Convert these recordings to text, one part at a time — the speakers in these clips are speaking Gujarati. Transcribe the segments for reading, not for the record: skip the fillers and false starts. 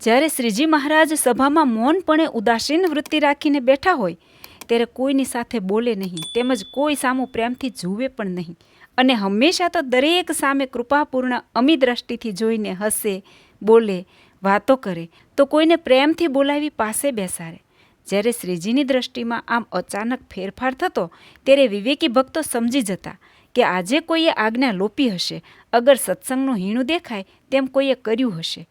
જ્યારે શ્રીજી મહારાજ સભામાં મૌનપણે ઉદાસીન વૃત્તિ રાખીને બેઠા હોય ત્યારે કોઈની સાથે બોલે નહીં, તેમજ કોઈ સામું પ્રેમથી જુએ પણ નહીં, અને હંમેશા તો દરેક સામે કૃપાપૂર્ણ અમી દ્રષ્ટિથી જોઈને હસે, બોલે, વાતો કરે, તો કોઈને પ્રેમથી બોલાવી પાસે બેસાડે. જ્યારે શ્રીજીની દ્રષ્ટિમાં આમ અચાનક ફેરફાર થતો ત્યારે વિવેકી ભક્તો સમજી જતા કે આજે કોઈએ આજ્ઞા લોપી હશે, અગર સત્સંગનું હીણું દેખાય તેમ કોઈએ કર્યું હશે.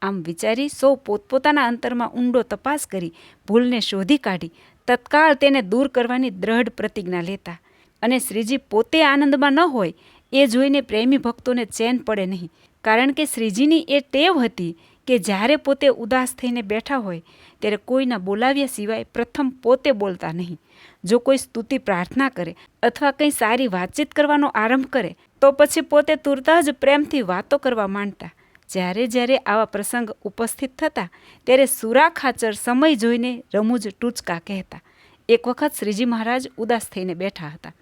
આમ વિચારી સૌ પોતપોતાના અંતરમાં ઊંડો તપાસ કરી ભૂલને શોધી કાઢી તત્કાળ તેને દૂર કરવાની દ્રઢ પ્રતિજ્ઞા લેતા. અને શ્રીજી પોતે આનંદમાં ન હોય એ જોઈને પ્રેમી ભક્તોને ચેન પડે નહીં, કારણ કે શ્રીજીની એ ટેવ હતી કે જ્યારે પોતે ઉદાસ થઈને બેઠા હોય ત્યારે કોઈના બોલાવ્યા સિવાય પ્રથમ પોતે બોલતા નહીં. જો કોઈ સ્તુતિ પ્રાર્થના કરે અથવા કંઈ સારી વાતચીત કરવાનો આરંભ કરે તો પછી પોતે તુરત જ પ્રેમથી વાતો કરવા માંડતા. જ્યારે આવા પ્રસંગ ઉપસ્થિત થતા ત્યારે સુરા ખાચર સમય જોઈને રમૂજ ટૂચકા કહેતા. એક વખત શ્રીજી મહારાજ ઉદાસ થઈને બેઠા હતા.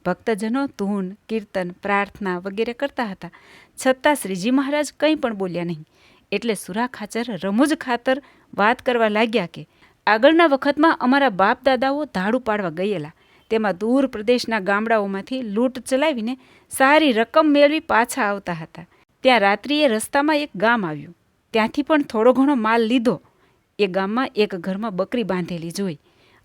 ભક્તજનો ધૂન, કીર્તન, પ્રાર્થના વગેરે કરતા હતા, છતાં શ્રીજી મહારાજ કંઈ પણ બોલ્યા નહીં. એટલે સુરા ખાચર રમૂજ ખાતર વાત કરવા લાગ્યા કે આગળના વખતમાં અમારા બાપ દાદાઓ ધાડું પાડવા ગયેલા, તેમાં દૂર પ્રદેશના ગામડાઓમાંથી લૂંટ ચલાવીને સારી રકમ મેળવી પાછા આવતા હતા. ત્યાં રાત્રિએ રસ્તામાં એક ગામ આવ્યું, ત્યાંથી પણ થોડો ઘણો માલ લીધો. એ ગામમાં એક ઘરમાં બકરી બાંધેલી જોઈ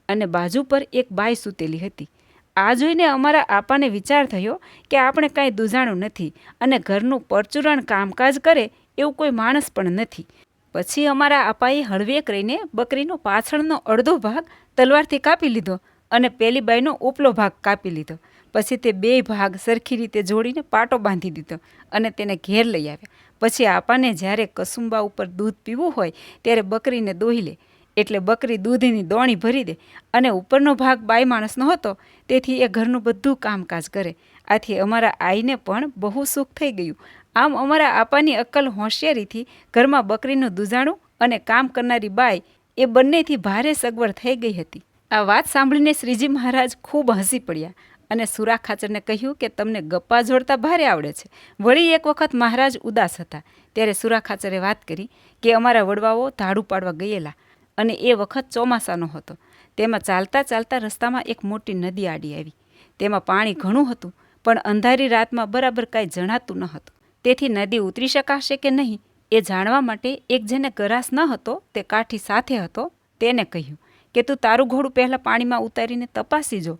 અને બાજુ પર એક બાઈ સૂતેલી હતી. આ જોઈને અમારા આપાને વિચાર થયો કે આપણે કાંઈ દૂજાણું નથી અને ઘરનું પરચુરણ કામકાજ કરે એવું કોઈ માણસ પણ નથી. પછી અમારા આપાએ હળવેક રહીને બકરીનો પાછળનો અડધો ભાગ તલવારથી કાપી લીધો અને પેલી બાઈનો ઉપલો ભાગ કાપી લીધો. પછી તે બે ભાગ સરખી રીતે જોડીને પાટો બાંધી દીધો અને તેને ઘેર લઈ આવ્યા. પછી આપાને જ્યારે કસુંબા ઉપર દૂધ પીવું હોય ત્યારે બકરીને દોહી લે, એટલે બકરી દૂધની દોણી ભરી દે અને ઉપરનો ભાગ બાઈ માણસનો હતો, તેથી એ ઘરનું બધું કામકાજ કરે. આથી અમારા આઈને પણ બહુ સુખ થઈ ગયું. આમ અમારા આપાની અક્કલ હોશિયારીથી ઘરમાં બકરીનું દૂજાણું અને કામ કરનારી બાઈ એ બંનેથી ભારે સગવડ થઈ ગઈ હતી. આ વાત સાંભળીને શ્રીજી મહારાજ ખૂબ હસી પડ્યા અને સુરા ખાચરને કહ્યું કે તમને ગપ્પા જોડતા ભારે આવડે છે. વળી એક વખત મહારાજ ઉદાસ હતા ત્યારે સુરા ખાચરે વાત કરી કે અમારા વડવાઓ ધાડું પાડવા ગયેલા અને એ વખત ચોમાસાનો હતો. તેમાં ચાલતા ચાલતા રસ્તામાં એક મોટી નદી આડી આવી. તેમાં પાણી ઘણું હતું, પણ અંધારી રાતમાં બરાબર કાંઈ જણાતું ન હતું. તેથી નદી ઉતરી શકાશે કે નહીં એ જાણવા માટે એક જેને ગરાસ ન હતો તે કાઠી સાથે હતો તેને કહ્યું કે તું તારું ઘોડું પહેલાં પાણીમાં ઉતારીને તપાસી જો,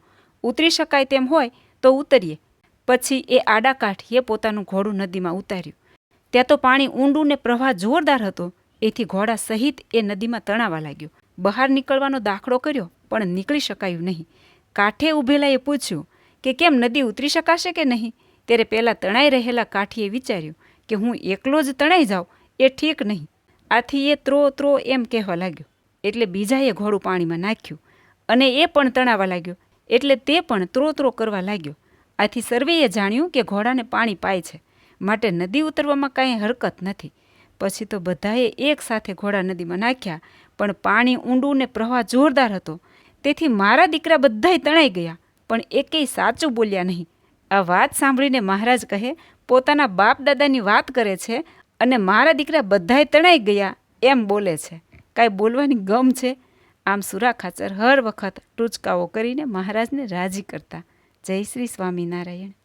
ઉતરી શકાય તેમ હોય તો ઉતરીએ. પછી એ આડા કાઠીએ પોતાનું ઘોડું નદીમાં ઉતાર્યું. ત્યાં તો પાણી ઊંડું ને પ્રવાહ જોરદાર હતો, એથી ઘોડા સહિત એ નદીમાં તણાવા લાગ્યો. બહાર નીકળવાનો દાખલો કર્યો પણ નીકળી શકાયું નહીં. કાંઠે ઊભેલાએ પૂછ્યું કે કેમ નદી ઉતરી શકાશે કે નહીં? ત્યારે પહેલાં તણાઈ રહેલા કાઠીએ વિચાર્યું કે હું એકલો જ તણાઈ જાઉં એ ઠીક નહીં. આથી એ ત્રો ત્રો એમ કહેવા લાગ્યો. એટલે બીજાએ ઘોડું પાણીમાં નાખ્યું અને એ પણ તણાવા લાગ્યો, એટલે તે પણ ત્રો ત્રો કરવા લાગ્યો. આથી સર્વેએ જાણ્યું કે ઘોડાને પાણી પાય છે, માટે નદી ઉતરવામાં કાંઈ હરકત નથી. પછી તો બધાએ એક સાથે ઘોડા નદીમાં નાખ્યા, પણ પાણી ઊંડું ને પ્રવાહ જોરદાર હતો, તેથી મારા દીકરા બધાય તણાઈ ગયા, પણ એકેય સાચું બોલ્યા નહીં. આ વાત સાંભળીને મહારાજ કહે પોતાના બાપ દાદાની વાત કરે છે અને મારા દીકરા બધાય તણાઈ ગયા એમ બોલે છે, કાંઈ બોલવાની ગમ છે? આમ સુરા ખાચર હર વખત ટૂચકાઓ કરીને મહારાજને રાજી કરતા. જય શ્રી સ્વામિનારાયણ.